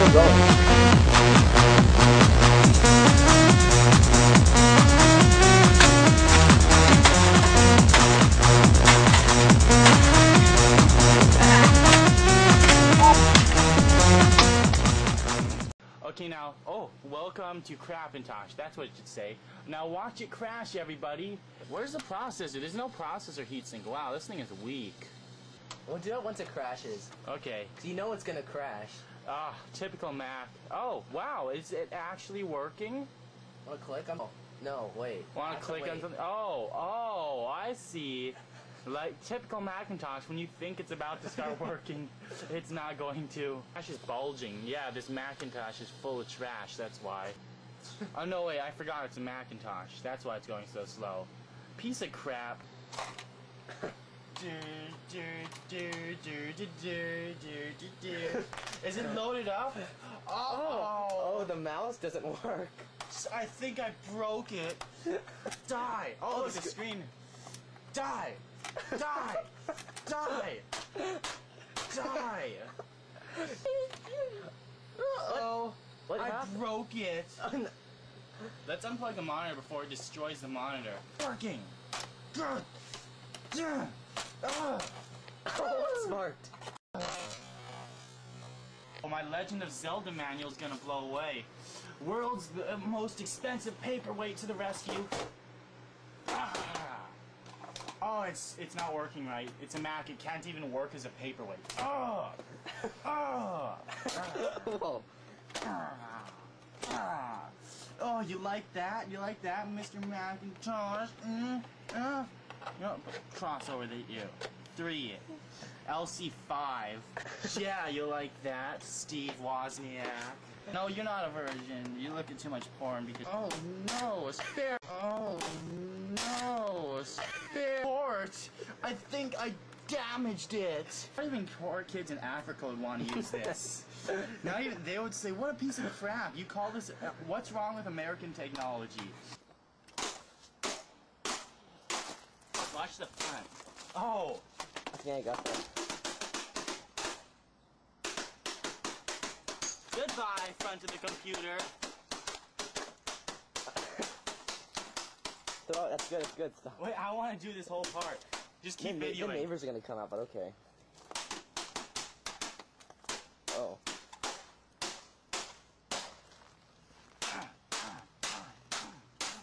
still going. Okay, now, welcome to Macintosh. That's what it should say. Now watch it crash, everybody. Where's the processor? There's no processor heatsink. Wow, this thing is weak. We'll do it once it crashes. Okay. So you know it's gonna crash. Ah, typical Mac. Oh, wow, is it actually working? Wanna click on? Oh, no, wait. Want to click on something? Oh, I see. Like typical Macintosh, when you think it's about to start working, it's not going to. Trash is bulging. Yeah, this Macintosh is full of trash, that's why. Oh no, wait, I forgot it's a Macintosh. That's why it's going so slow. Piece of crap. Is it loaded up? Oh, the mouse doesn't work. I think I broke it. Die! Oh, look, the screen. Die! Die! Die! Die! Uh-oh. What I happened? broke it. Let's unplug the monitor before it destroys the monitor. Working. Oh, that's smart. Oh, my Legend of Zelda manual is gonna blow away. World's most expensive paperweight to the rescue. Oh, it's not working right. It's a Mac. It can't even work as a paperweight. Oh! Oh, you like that? You like that, Mr. Macintosh? Cross over the ear. 3. LCIII. Yeah, you like that, Steve Wozniak. No, you're not a virgin. You're looking too much porn because... Oh, no, a spare... Oh, no, a spare port. I think I damaged it. Not even poor kids in Africa would want to use this. Not even... They would say, what a piece of crap. You call this... What's wrong with American technology? Watch the front. Oh! I think I got that. Goodbye, front of the computer. Oh, that's good, it's good stuff. Wait, I want to do this whole part. Just keep videoing. The neighbors are gonna come out, but okay. Oh.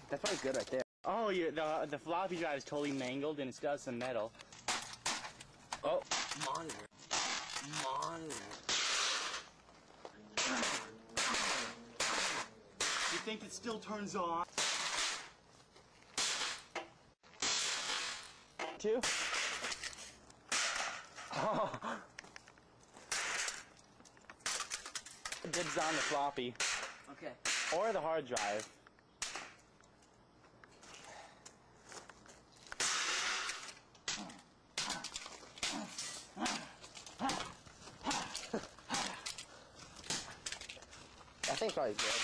That's probably good right there. Oh, the floppy drive is totally mangled and it's got some metal. Oh. Monitor. You think it still turns on? 2. Oh. Dibs on the floppy. Okay. Or the hard drive. I think probably good.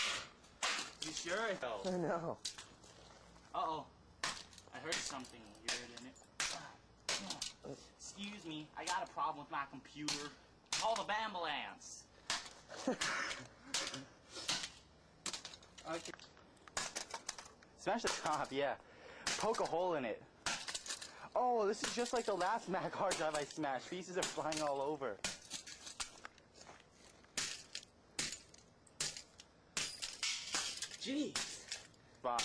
You sure? I know. Uh-oh. I heard something weird in it. Excuse me, I got a problem with my computer. Call the ambulance. Okay. Smash the top, yeah. Poke a hole in it. Oh, this is just like the last Mac hard drive I smashed. Pieces are flying all over. Jeez. Wow.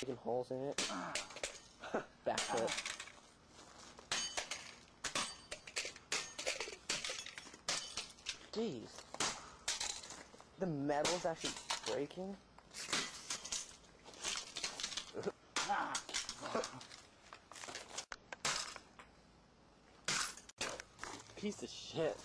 Making holes in it. Back foot. Jeez. The metal's actually breaking. Piece of shit.